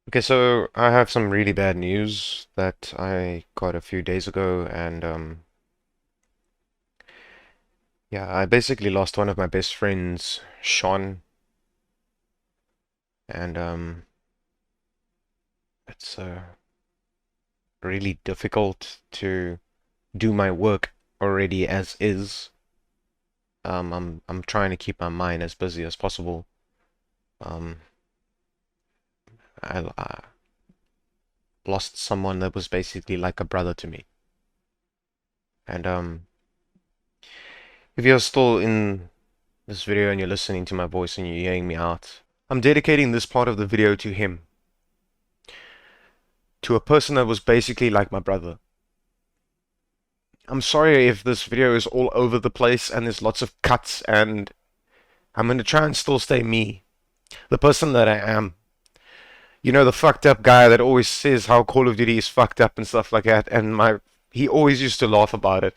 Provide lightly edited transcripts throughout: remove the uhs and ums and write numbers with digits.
Okay, so I have some really bad news that I got a few days ago, and yeah, I basically lost one of my best friends, Sean, and it's really difficult to do my work already as is. I'm trying to keep my mind as busy as possible. Um, I lost someone that was basically like a brother to me, and if you're still in this video and you're listening to my voice and you're hearing me out, I'm dedicating this part of the video to him, to a person that was basically like my brother. I'm sorry if this video is all over the place and there's lots of cuts, and I'm going to try and still stay me, the person that I am. You know, the fucked up guy that always says how Call of Duty is fucked up and stuff like that, and he always used to laugh about it,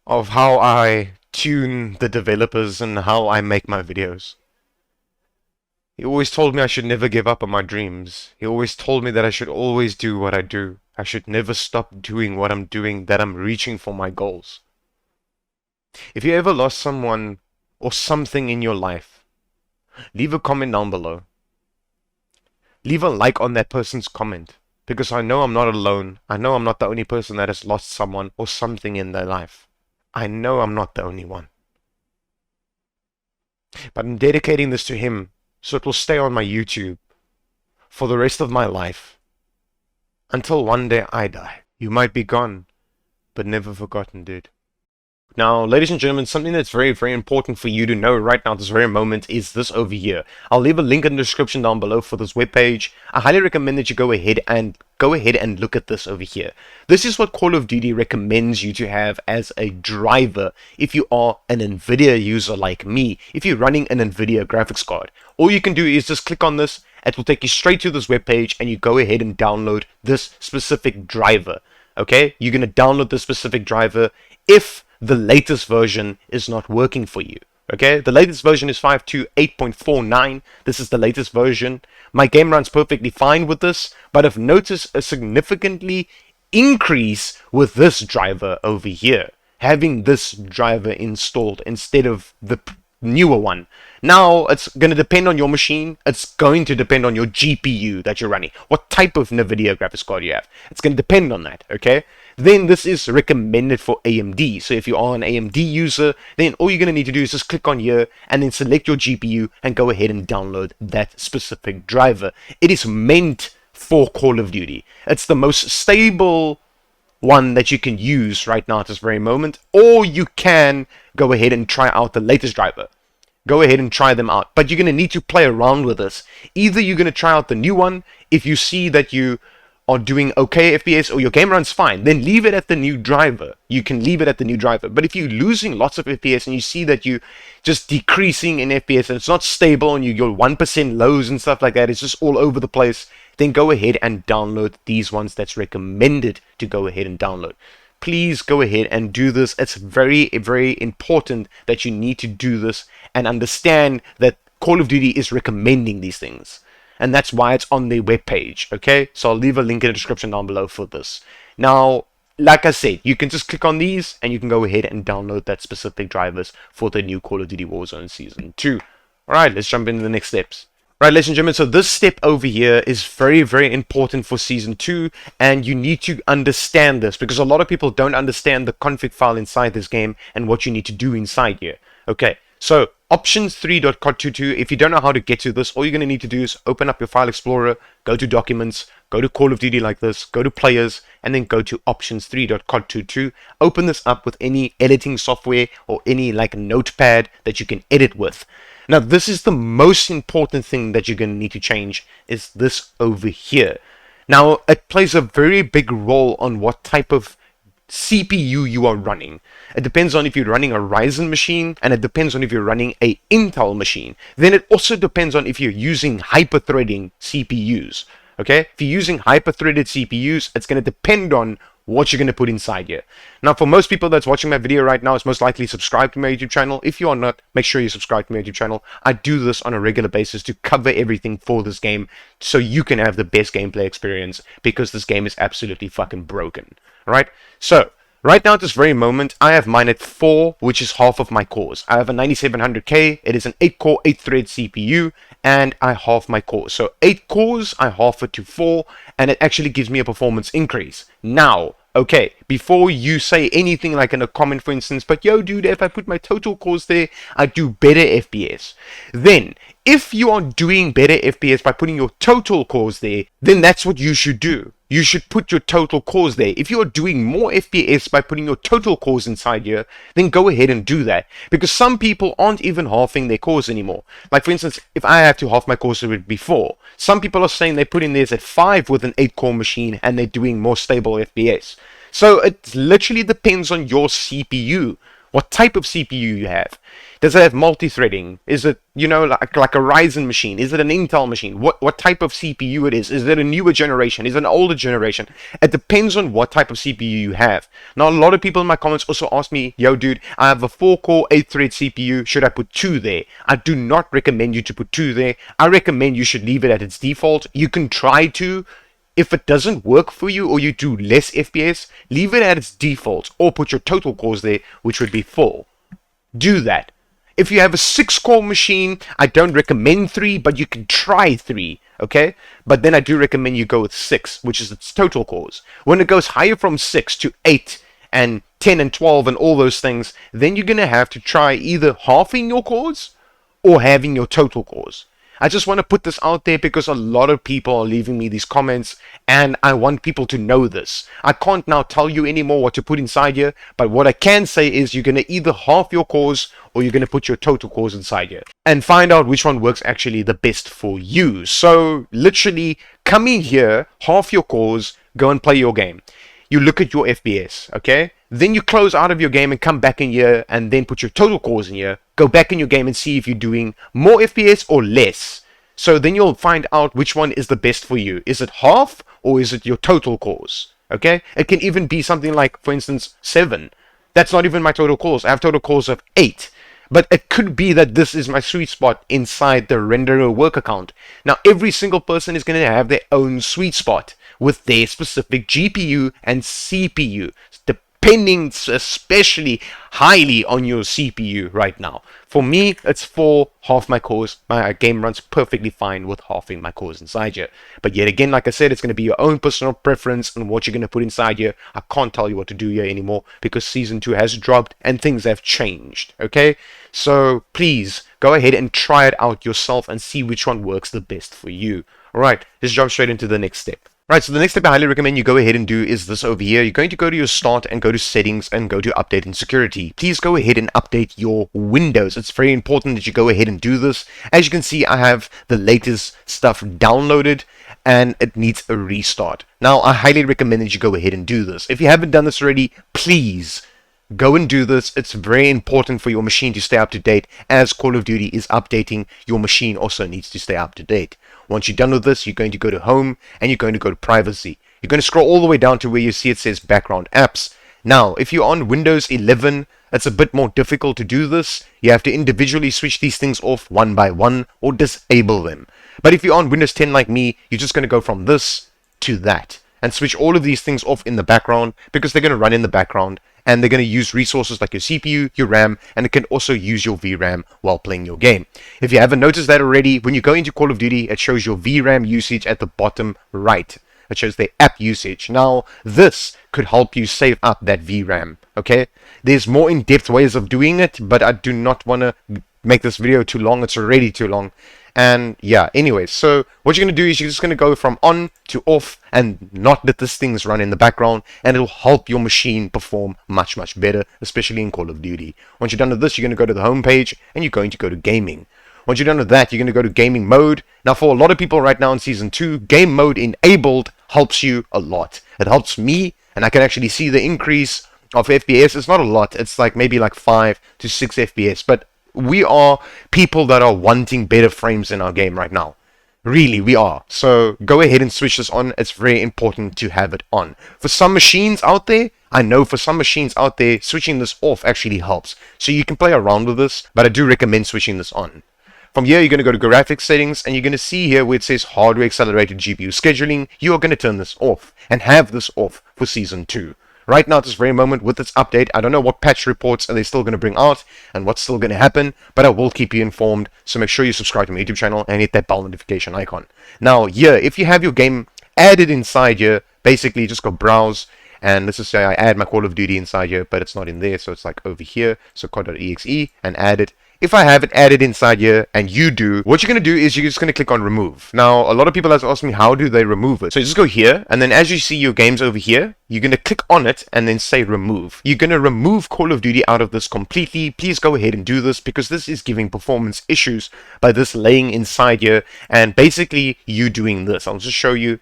of how I tune the developers and how I make my videos. He always told me I should never give up on my dreams. He always told me that I should always do what I do. I should never stop doing what I'm doing, that I'm reaching for my goals. If you ever lost someone or something in your life, leave a comment down below. Leave a like on that person's comment, because I know I'm not alone. I know I'm not the only person that has lost someone or something in their life. I know I'm not the only one. But I'm dedicating this to him so it will stay on my YouTube for the rest of my life. Until one day I die. You might be gone, but never forgotten, dude. Now, ladies and gentlemen, something that's very, very important for you to know right now, this very moment, is this over here. I'll leave a link in the description down below for this webpage. I highly recommend that you go ahead and look at this over here. This is what Call of Duty recommends you to have as a driver if you are an Nvidia user like me, if you're running an Nvidia graphics card. All you can do is just click on this. It will take you straight to this webpage, and you go ahead and download this specific driver. Okay, you're going to download this specific driver if the latest version is not working for you. Okay, the latest version is 5.28.49. This is the latest version. My game runs perfectly fine with this, but I've noticed a significantly increase with this driver over here, having this driver installed instead of the newer one. Now, it's going to depend on your machine. It's going to depend on your GPU that you're running. What type of Nvidia graphics card you have. It's going to depend on that, okay? Then this is recommended for AMD. So if you are an AMD user, then all you're going to need to do is just click on here and then select your GPU and go ahead and download that specific driver. It is meant for Call of Duty. It's the most stable one that you can use right now at this very moment, or you can go ahead and try out the latest driver. Go ahead and try them out, but you're going to need to play around with this. Either you're going to try out the new one. If you see that you are doing okay FPS or your game runs fine, then leave it at the new driver. You can leave it at the new driver. But if you're losing lots of FPS and you see that you just decreasing in FPS and it's not stable and you're 1% lows and stuff like that, it's just all over the place, then go ahead and download these ones that's recommended to go ahead and download. Please go ahead and do this. It's very, very important that you need to do this and understand that Call of Duty is recommending these things. And that's why it's on their webpage, okay? So I'll leave a link in the description down below for this. Now, like I said, you can just click on these and you can go ahead and download that specific drivers for the new Call of Duty Warzone Season 2. Alright, let's jump into the next steps. Right, ladies and gentlemen, so this step over here is very, very important for Season 2, and you need to understand this, because a lot of people don't understand the config file inside this game and what you need to do inside here. Okay, so options3.cod22, if you don't know how to get to this, all you're going to need to do is open up your file explorer, go to documents, go to Call of Duty like this, go to players, and then go to options3.cod22. Open this up with any editing software or any like notepad that you can edit with. Now, this is the most important thing that you're going to need to change, is this over here. Now, it plays a very big role on what type of CPU you are running. It depends on if you're running a Ryzen machine, and it depends on if you're running a Intel machine. Then it also depends on if you're using hyper-threading CPUs. Okay? If you're using hyper-threaded CPUs, it's going to depend on what you're going to put inside here. Now, for most people that's watching my video right now, it's most likely subscribed to my YouTube channel. If you are not, make sure you subscribe to my YouTube channel. I do this on a regular basis to cover everything for this game so you can have the best gameplay experience, because this game is absolutely fucking broken. Alright? So, right now at this very moment, I have mine at 4, which is half of my cores. I have a 9700K, it is an 8-core, 8-thread CPU, and I half my cores. So 8 cores, I half it to 4, and it actually gives me a performance increase. Now, okay, before you say anything like in a comment, for instance, but yo dude, if I put my total cores there, I do better FPS. Then, if you are doing better FPS by putting your total cores there, then that's what you should do. You should put your total cores there. If you are doing more FPS by putting your total cores inside here, then go ahead and do that. Because some people aren't even halving their cores anymore. Like for instance, if I have to half my cores, it would be 4. Some people are saying they put in theirs at 5 with an 8-core machine and they're doing more stable FPS. So it literally depends on your CPU. What type of CPU you have. Does it have multi-threading? Is it, you know, like a Ryzen machine? Is it an Intel machine? What type of CPU it is? Is it a newer generation? Is it an older generation? It depends on what type of CPU you have. Now, a lot of people in my comments also ask me, yo dude, I have a 4-core, 8-thread CPU. Should I put 2 there? I do not recommend you to put 2 there. I recommend you should leave it at its default. You can try to. If it doesn't work for you or you do less FPS, leave it at its default or put your total cores there, which would be 4. Do that. If you have a 6-core machine, I don't recommend 3, but you can try 3, okay? But then I do recommend you go with 6, which is its total cores. When it goes higher from 6 to 8 and 10 and 12 and all those things, then you're going to have to try either halving your cores or having your total cores. I just want to put this out there because a lot of people are leaving me these comments and I want people to know this. I can't now tell you anymore what to put inside here, but what I can say is you're going to either half your cores or you're going to put your total cores inside here and find out which one works actually the best for you. So literally come in here, half your cores, go and play your game. You look at your FPS, okay? Then you close out of your game and come back in here and then put your total cores in here. Go back in your game and see if you're doing more FPS or less. So then you'll find out which one is the best for you. Is it half or is it your total cores? Okay? It can even be something like, for instance, 7. That's not even my total cores. I have total cores of 8. But it could be that this is my sweet spot inside the renderer work account. Now, every single person is going to have their own sweet spot with their specific GPU and CPU, depending especially highly on your CPU right now. For me, it's 4, half my cores. My game runs perfectly fine with halving my cores inside here. But yet again, like I said, it's going to be your own personal preference and what you're going to put inside here. I can't tell you what to do here anymore because Season 2 has dropped and things have changed, okay? So please, go ahead and try it out yourself and see which one works the best for you. Alright, let's jump straight into the next step. Right, so the next step I highly recommend you go ahead and do is this over here. You're going to go to your start and go to settings and go to update and security. Please go ahead and update your Windows. It's very important that you go ahead and do this. As you can see, I have the latest stuff downloaded and it needs a restart. Now, I highly recommend that you go ahead and do this. If you haven't done this already, please go and do this. It's very important for your machine to stay up to date. As Call of Duty is updating, your machine also needs to stay up to date. Once you're done with this, you're going to go to Home and you're going to go to Privacy. You're going to scroll all the way down to where you see it says Background Apps. Now, if you're on Windows 11, it's a bit more difficult to do this. You have to individually switch these things off one by one or disable them. But if you're on Windows 10 like me, you're just going to go from this to that and switch all of these things off in the background because they're going to run in the background. And they're going to use resources like your CPU, your RAM, and it can also use your VRAM while playing your game. If you haven't noticed that already, when you go into Call of Duty, it shows your VRAM usage at the bottom right. It shows the app usage. Now, this could help you save up that VRAM, okay? There's more in-depth ways of doing it, but I do not want to make this video too long. It's already too long. And yeah, anyways, so what you're going to do is you're just going to go from on to off and not let these things run in the background, and it'll help your machine perform much, much better, especially in Call of Duty. Once you're done with this, you're going to go to the home page and you're going to go to gaming. Once you're done with that, you're going to go to gaming mode. Now, for a lot of people right now in Season 2, game mode enabled helps you a lot. It helps me, and I can actually see the increase of FPS. It's not a lot. It's like maybe like 5 to 6 FPS, but we are people that are wanting better frames in our game right now. Really, we are. So go ahead and switch this on. It's very important to have it on. For some machines out there, I know for some machines out there, switching this off actually helps. So you can play around with this, but I do recommend switching this on. From here, you're going to go to graphics settings, and you're going to see here where it says hardware accelerated GPU scheduling. You are going to turn this off and have this off for Season 2. Right now, at this very moment, with this update, I don't know what patch reports are they still going to bring out and what's still going to happen, but I will keep you informed. So make sure you subscribe to my YouTube channel and hit that bell notification icon. Now, here, if you have your game added inside here, basically just go browse, and let's just say I add my Call of Duty inside here, but it's not in there, so it's like over here. So cod.exe and add it. If I have it added inside here and you do, what you're going to do is you're just going to click on remove. Now, a lot of people have asked me, how do they remove it? So you just go here, and then as you see your games over here, you're going to click on it and then say remove. You're going to remove Call of Duty out of this completely. Please go ahead and do this because this is giving performance issues by this laying inside here and basically you doing this. I'll just show you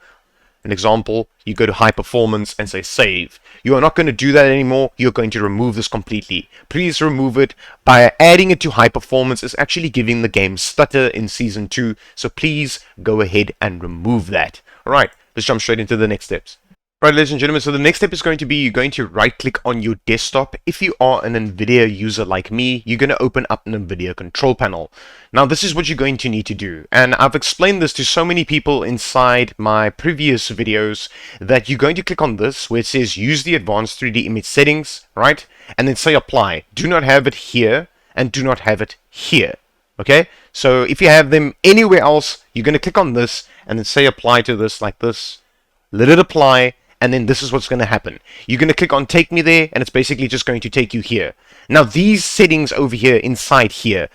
an example. You go to high performance and say save. You are not going to do that anymore. You're going to remove this completely. Please remove it. By adding it to high performance is actually giving the game stutter in Season 2. So please go ahead and remove that. Alright, let's jump straight into the next steps. Right, ladies and gentlemen, so the next step is going to be you're going to right click on your desktop. If you are an Nvidia user like me, you're going to open up an Nvidia control panel. Now this is what you're going to need to do, and I've explained this to so many people inside my previous videos that you're going to click on this where it says use the advanced 3D image settings, right? And then say apply. Do not have it here and do not have it here. Okay, so if you have them anywhere else, you're going to click on this and then say apply to this like this. Let it apply. And then this is what's going to happen. You're going to click on take me there, and it's basically just going to take you here. Now these settings over here inside here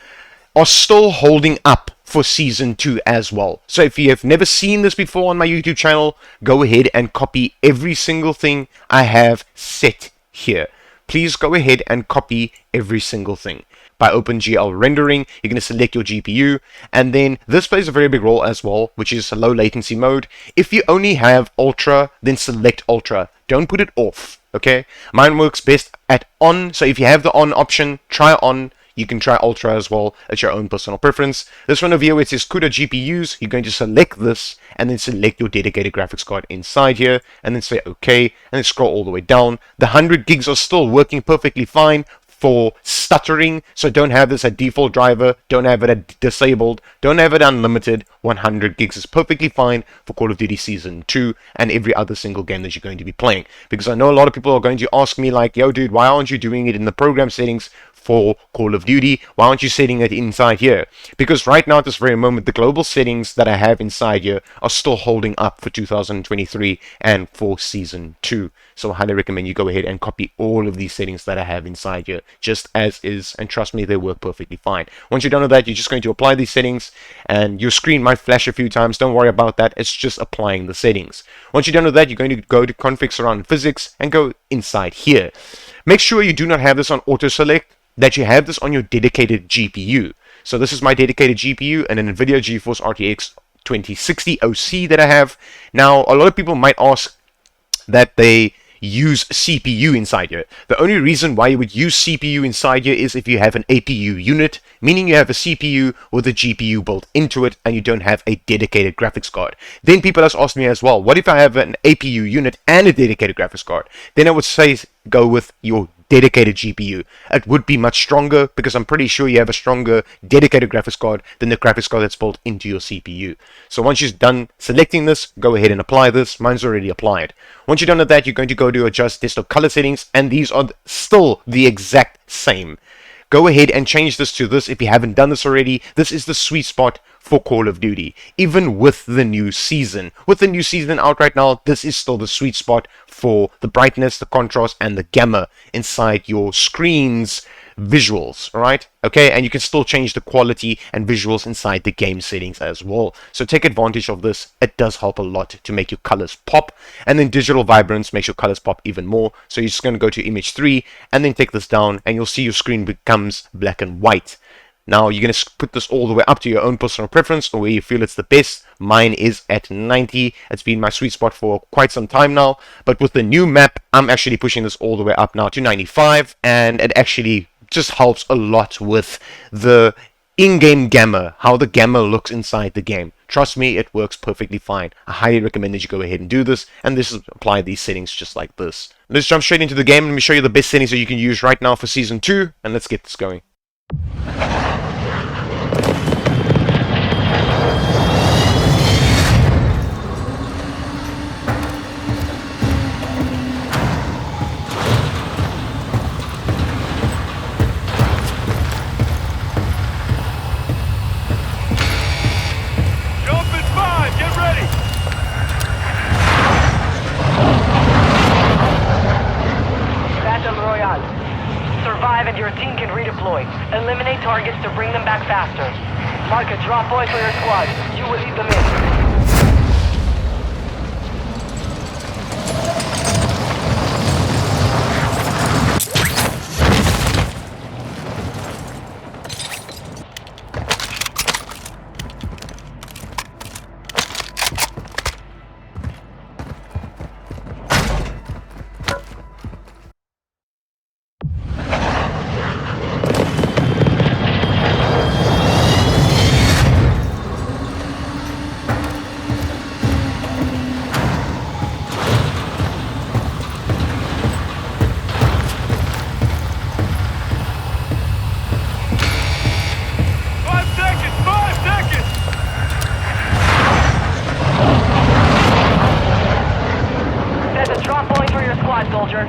are still holding up for Season 2 as well. So if you have never seen this before on my YouTube channel, go ahead and copy every single thing I have set here. Please go ahead and copy every single thing. By OpenGL rendering, you're going to select your GPU, and then this plays a very big role as well, which is a low latency mode. If you only have Ultra, then select Ultra. Don't put it off, okay? Mine works best at on, so if you have the on option, try on. You can try Ultra as well. It's your own personal preference. This one over here, where it says CUDA GPUs, you're going to select this, and then select your dedicated graphics card inside here, and then say OK, and then scroll all the way down. The 100 gigs are still working perfectly fine for stuttering, so don't have this at default driver, don't have it at disabled, don't have it unlimited. 100 gigs is perfectly fine for Call of Duty Season 2 and every other single game that you're going to be playing. Because I know a lot of people are going to ask me like, yo dude, why aren't you doing it in the program settings for Call of Duty? Why aren't you setting it inside here? Because right now at this very moment, the global settings that I have inside here are still holding up for 2023 and for Season 2. So I highly recommend you go ahead and copy all of these settings that I have inside here, just as is, and trust me, they work perfectly fine. Once you're done with that, you're just going to apply these settings, and your screen might flash a few times. Don't worry about that. It's just applying the settings. Once you're done with that, you're going to go to config surround physics and go inside here. Make sure you do not have this on auto select, that you have this on your dedicated GPU. So this is my dedicated GPU and an Nvidia GeForce RTX 2060 OC that I have. Now, a lot of people might ask that they use CPU inside here. The only reason why you would use CPU inside here is if you have an APU unit, meaning you have a CPU with a GPU built into it and you don't have a dedicated graphics card. Then people have asked me as well, what if I have an APU unit and a dedicated graphics card? Then I would say go with your dedicated GPU. It would be much stronger because I'm pretty sure you have a stronger dedicated graphics card than the graphics card that's built into your CPU. So once you're done selecting this, go ahead and apply this. Mine's already applied. Once you're done with that, you're going to go to adjust desktop color settings, and these are still the exact same. Go ahead and change this to this if you haven't done this already. This is the sweet spot for Call of Duty, even with the new season. With the new season out right now, this is still the sweet spot for the brightness, the contrast, and the gamma inside your screen's visuals, alright? Okay, and you can still change the quality and visuals inside the game settings as well. So take advantage of this. It does help a lot to make your colors pop. And then digital vibrance makes your colors pop even more. So you're just going to go to image 3 and then take this down, and you'll see your screen becomes black and white. Now you're going to put this all the way up to your own personal preference or where you feel it's the best. Mine is at 90. It's been my sweet spot for quite some time now. But with the new map, I'm actually pushing this all the way up now to 95. And it actually just helps a lot with the in-game gamma, how the gamma looks inside the game. Trust me, it works perfectly fine. I highly recommend that you go ahead and do this, and this is apply these settings just like this. Let's jump straight into the game. Let me show you the best settings that you can use right now for Season 2, and let's get this going. Survive and your team can redeploy. Eliminate targets to bring them back faster. Mark a drop point for your squad. You will lead them in. Soldier.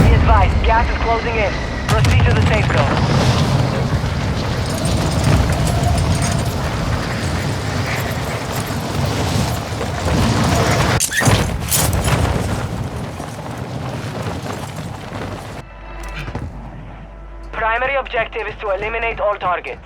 Be advised, gas is closing in. Proceed to the safe zone. Primary objective is to eliminate all targets.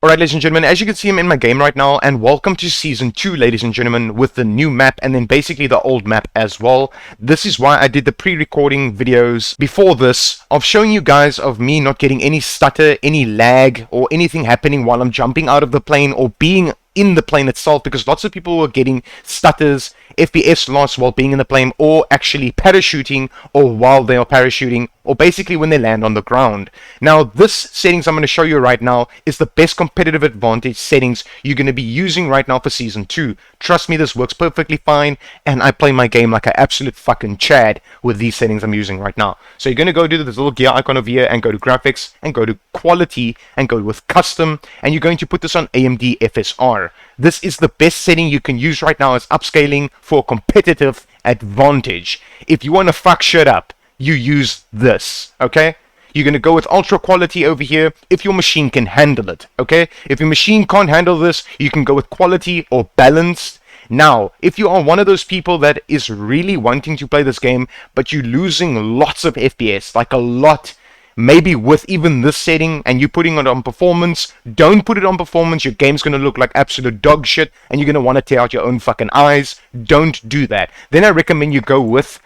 Alright, ladies and gentlemen, as you can see, I'm in my game right now, and welcome to Season 2, ladies and gentlemen, with the new map, and then basically the old map as well. This is why I did the pre-recording videos before this, of showing you guys of me not getting any stutter, any lag, or anything happening while I'm jumping out of the plane, or being in the plane itself, because lots of people were getting stutters, FPS loss while being in the plane, or actually parachuting, or while they are parachuting, or basically when they land on the ground. Now, this settings I'm going to show you right now is the best competitive advantage settings you're going to be using right now for Season 2. Trust me, this works perfectly fine, and I play my game like an absolute fucking Chad with these settings I'm using right now. So you're going to go to this little gear icon over here, and go to graphics, and go to quality, and go with custom, and you're going to put this on AMD FSR. This is the best setting you can use right now as upscaling for competitive advantage. If you want to fuck shit up, you use this, okay? You're going to go with ultra quality over here if your machine can handle it, okay? If your machine can't handle this, you can go with quality or balanced. Now, if you are one of those people that is really wanting to play this game, but you're losing lots of FPS, like a lot, maybe with even this setting, and you're putting it on performance, don't put it on performance. Your game's going to look like absolute dog shit, and you're going to want to tear out your own fucking eyes. Don't do that. Then I recommend you go with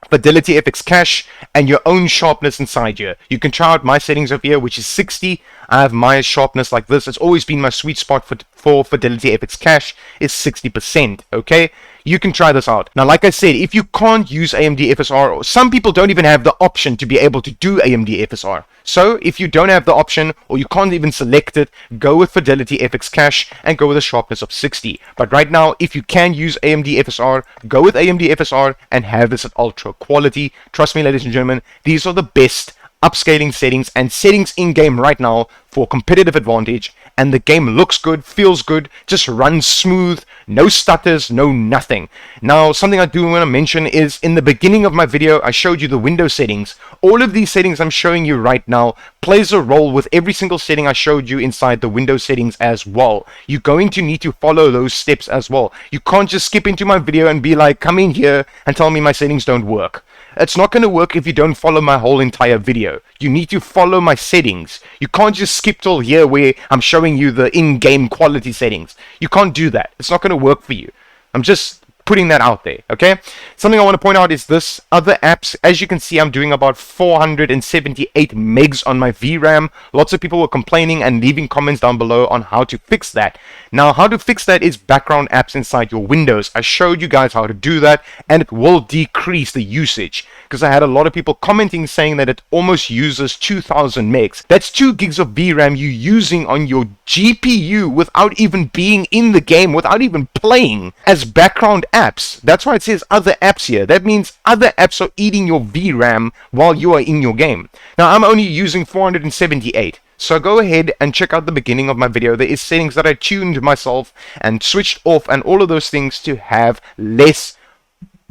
Fidelity FX Cache and your own sharpness inside here. You can try out my settings over here, which is 60. I have my sharpness like this. It's always been my sweet spot for Fidelity FX Cache is 60%, okay? You can try this out. Now, like I said, if you can't use AMD FSR, or some people don't even have the option to be able to do AMD FSR. So, if you don't have the option, or you can't even select it, go with Fidelity FX Cache and go with a sharpness of 60. But right now, if you can use AMD FSR, go with AMD FSR and have this at ultra quality. Trust me, ladies and gentlemen, these are the best upscaling settings and settings in-game right now for competitive advantage, and the game looks good, feels good, just runs smooth, no stutters, no nothing. Now, something I do want to mention is in the beginning of my video, I showed you the Windows settings. All of these settings I'm showing you right now plays a role with every single setting I showed you inside the Windows settings as well. You're going to need to follow those steps as well. You can't just skip into my video and be like, come in here and tell me my settings don't work. It's not going to work if you don't follow my whole entire video. You need to follow my settings. You can't just skip till here where I'm showing you the in-game quality settings. You can't do that. It's not going to work for you. I'm just putting that out there, okay? Something I want to point out is this other apps. As you can see, I'm doing about 478 megs on my VRAM. Lots of people were complaining and leaving comments down below on how to fix that. Now, how to fix that is background apps inside your Windows. I showed you guys how to do that, and it will decrease the usage, because I had a lot of people commenting saying that it almost uses 2000 megs. That's 2 gigs of VRAM you using on your GPU without even being in the game, without even playing, as background apps. That's why it says other apps here. That means other apps are eating your VRAM while you are in your game. Now, I'm only using 478. So go ahead and check out the beginning of my video. There is settings that I tuned myself and switched off and all of those things to have less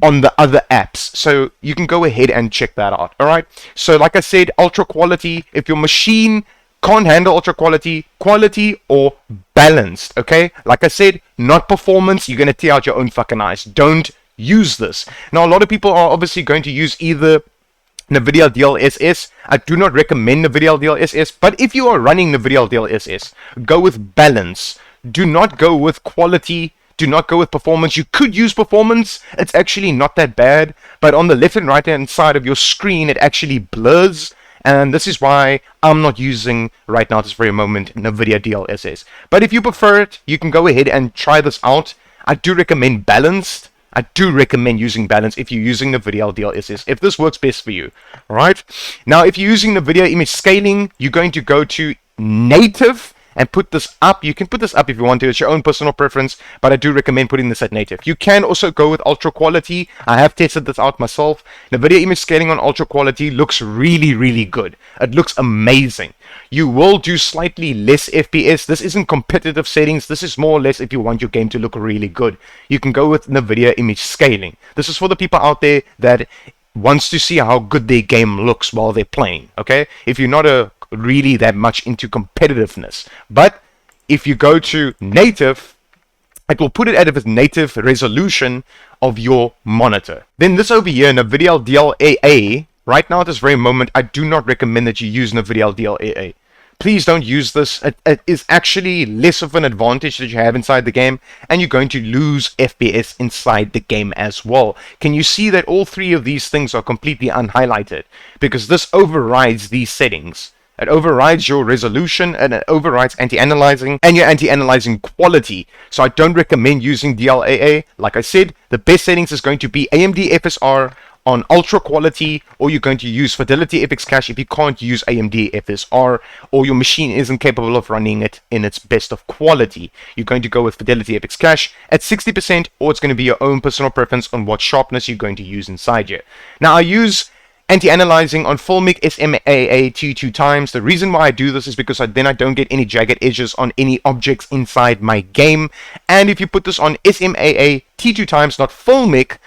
on the other apps. So you can go ahead and check that out. Alright. So like I said, ultra quality. If your machine can't handle ultra quality, quality or balanced. Okay. Like I said, not performance. You're going to tear out your own fucking eyes. Don't use this. Now, a lot of people are obviously going to use either Nvidia DLSS. I do not recommend Nvidia DLSS, but if you are running Nvidia DLSS, go with balance. Do not go with quality. Do not go with performance. You could use performance. It's actually not that bad, but on the left and right hand side of your screen, it actually blurs. And this is why I'm not using right now, this very moment, Nvidia DLSS. But if you prefer it, you can go ahead and try this out. I do recommend balanced. I do recommend using balance if you're using the NVIDIA DLSS, if this works best for you. Alright? Now, if you're using the video image scaling, you're going to go to native and put this up. You can put this up if you want to. It's your own personal preference, but I do recommend putting this at native. You can also go with ultra quality. I have tested this out myself. NVIDIA image scaling on ultra quality looks really, really good. It looks amazing. You will do slightly less FPS. This isn't competitive settings. This is more or less if you want your game to look really good. You can go with NVIDIA image scaling. This is for the people out there that wants to see how good their game looks while they're playing. Okay? If you're not really that much into competitiveness. But if you go to native, it will put it at its native resolution of your monitor. Then this over here, NVIDIA DLAA, right now at this very moment, I do not recommend that you use NVIDIA DLAA. Please don't use this. It is actually less of an advantage that you have inside the game, and you're going to lose FPS inside the game as well. Can you see that all three of these things are completely unhighlighted? Because this overrides these settings. It overrides your resolution, and it overrides anti-analyzing and your anti-analyzing quality. So I don't recommend using DLAA. Like I said, the best settings is going to be AMD FSR on ultra quality, or you're going to use Fidelity FX Cache if you can't use AMD FSR, or your machine isn't capable of running it in its best of quality. You're going to go with Fidelity FX Cache at 60%, or it's going to be your own personal preference on what sharpness you're going to use inside here. Now, I use anti-analyzing on Filmic SMAA T2 times. The reason why I do this is because then I don't get any jagged edges on any objects inside my game. And if you put this on SMAA T2 times, not Filmic,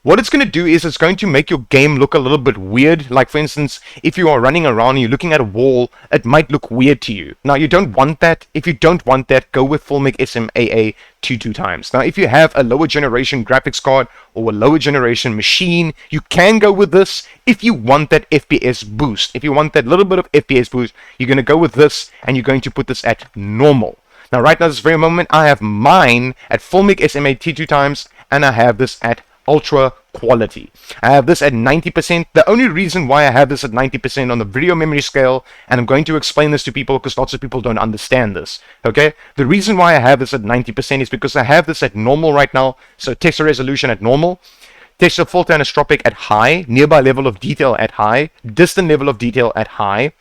what it's going to do is it's going to make your game look a little bit weird. Like, for instance, if you are running around and you're looking at a wall, it might look weird to you. Now, you don't want that. If you don't want that, go with Filmic SMAA 2 times. Now, if you have a lower generation graphics card or a lower generation machine, you can go with this if you want that FPS boost. If you want that little bit of FPS boost, you're going to go with this, and you're going to put this at normal. Now, right now, this very moment, I have mine at Filmic SMAA 2 times, and I have this at ultra quality. I have this at 90%. The only reason why I have this at 90% on the video memory scale, and I'm going to explain this to people because lots of people don't understand this, okay? The reason why I have this at 90% is because I have this at normal right now. So texture resolution at normal, texture filter anisotropic at high, nearby level of detail at high, distant level of detail at high,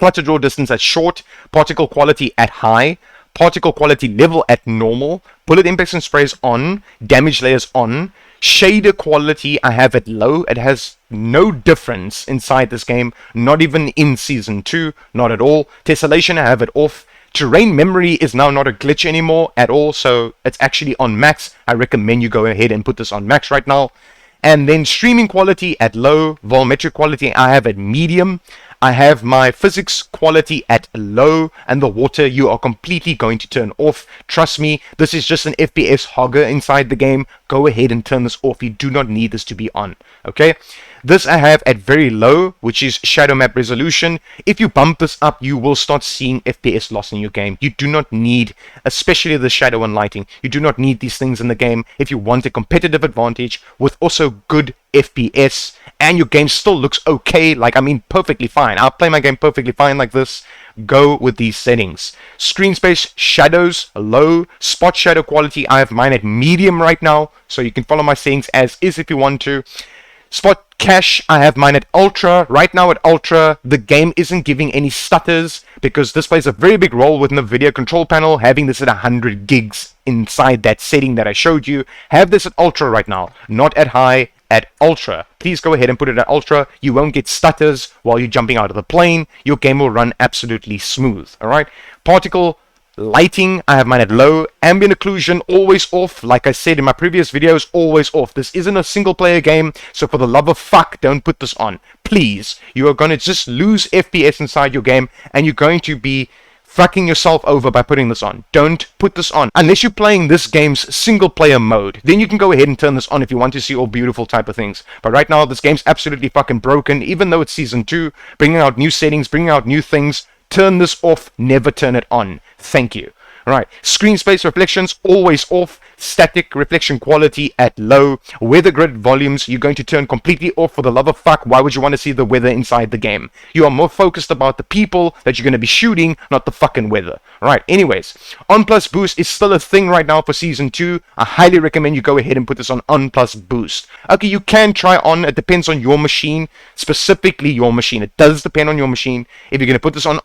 clutter draw distance at short, particle quality at high, particle quality level at normal, bullet impacts and sprays on, damage layers on, shader quality I have at low. It has no difference inside this game, not even in Season 2, not at all. Tessellation I have it off. Terrain memory is now not a glitch anymore at all, so it's actually on max. I recommend you go ahead and put this on max right now. And then streaming quality at low, volumetric quality I have at medium. I have my physics quality at low, and the water you are completely going to turn off. Trust me, this is just an FPS hogger inside the game. Go ahead and turn this off. You do not need this to be on. Okay? This I have at very low, which is shadow map resolution. If you bump this up, you will start seeing FPS loss in your game. You do not need, especially the shadow and lighting, you do not need these things in the game if you want a competitive advantage with also good FPS, and your game still looks okay, like, I mean, perfectly fine. I'll play my game perfectly fine like this. Go with these settings. Screen space, shadows, low. Spot shadow quality, I have mine at medium right now, so you can follow my settings as is if you want to. Spot cache, I have mine at ultra. Right now at ultra, the game isn't giving any stutters because this plays a very big role within the video control panel, having this at 100 gigs inside that setting that I showed you. Have this at ultra right now, not at high, at ultra. Please go ahead and put it at ultra. You won't get stutters while you're jumping out of the plane. Your game will run absolutely smooth. Alright? Particle lighting, I have mine at low. Ambient occlusion, always off. Like I said in my previous videos, always off. This isn't a single player game, so for the love of fuck, don't put this on. Please. You are going to just lose FPS inside your game, and you're going to be fucking yourself over by putting this on. Don't put this on. Unless you're playing this game's single player mode, then you can go ahead and turn this on if you want to see all beautiful type of things. But right now, this game's absolutely fucking broken, even though it's season 2, bringing out new settings, bringing out new things. Turn this off, never turn it on. Thank you. Right, screen space reflections always off, static reflection quality at low, weather grid volumes you're going to turn completely off. For the love of fuck, why would you want to see the weather inside the game? You are more focused about the people that you're going to be shooting, not the fucking weather. Right, anyways, on plus boost is still a thing right now for season 2. I highly recommend you go ahead and put this on plus boost. Okay, you can try on, it depends on your machine, specifically your machine. It does depend on your machine. If you're going to put this on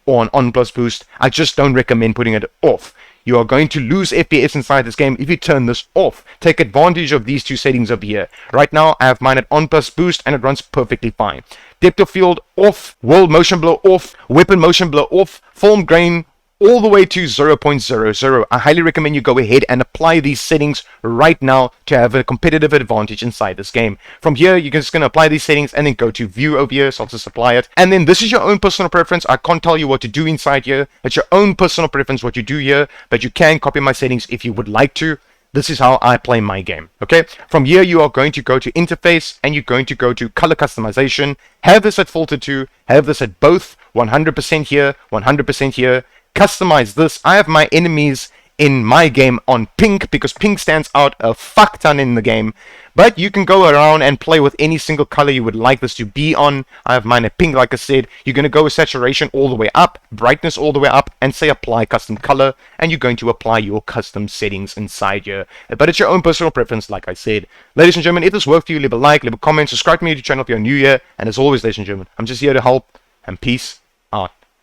or on plus boost, I just don't recommend putting it off. You are going to lose FPS inside this game if you turn this off. Take advantage of these two settings over here. Right now, I have mine at on plus boost and it runs perfectly fine. Depth of field off, world motion blur off, weapon motion blur off, film grain all the way to 0.00. I highly recommend you go ahead and apply these settings right now to have a competitive advantage inside this game. From here, you're just going to apply these settings and then go to view over here, so I'll just apply it. And then this is your own personal preference. I can't tell you what to do inside here. It's your own personal preference what you do here, but you can copy my settings if you would like to. This is how I play my game, okay? From here, you are going to go to interface and you're going to go to color customization. Have this at filter 2, have this at both, 100% here, 100% here. Customize this. I have my enemies in my game on pink because pink stands out a fuck ton in the game, but you can go around and play with any single color you would like this to be on. I have mine at pink, like I said. You're going to go with saturation all the way up, brightness all the way up, and say apply custom color, and you're going to apply your custom settings inside here, but it's your own personal preference, like I said. Ladies and gentlemen, if this worked for you, leave a like, leave a comment, subscribe to me to the channel if you're new here, and as always, ladies and gentlemen, I'm just here to help, and peace out.